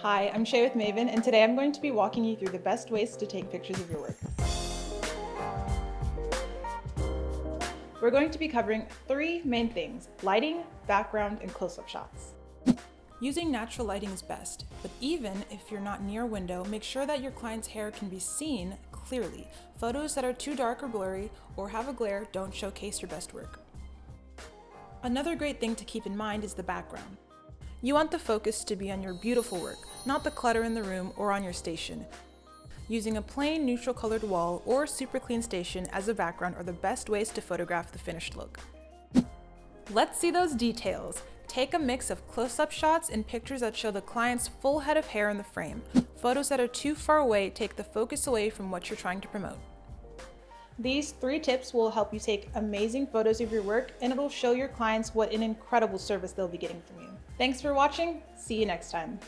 Hi, I'm Shay with Mayvenn, and today I'm going to be walking you through the best ways to take pictures of your work. We're going to be covering three main things: lighting, background, and close-up shots. Using natural lighting is best, but even if you're not near a window, make sure that your client's hair can be seen clearly. Photos that are too dark or blurry or have a glare don't showcase your best work. Another great thing to keep in mind is the background. You want the focus to be on your beautiful work, not the clutter in the room or on your station. Using a plain neutral colored wall or super clean station as a background are the best ways to photograph the finished look. Let's see those details. Take a mix of close-up shots and pictures that show the client's full head of hair in the frame. Photos that are too far away take the focus away from what you're trying to promote. These three tips will help you take amazing photos of your work, and it'll show your clients what an incredible service they'll be getting from you. Thanks for watching. See you next time.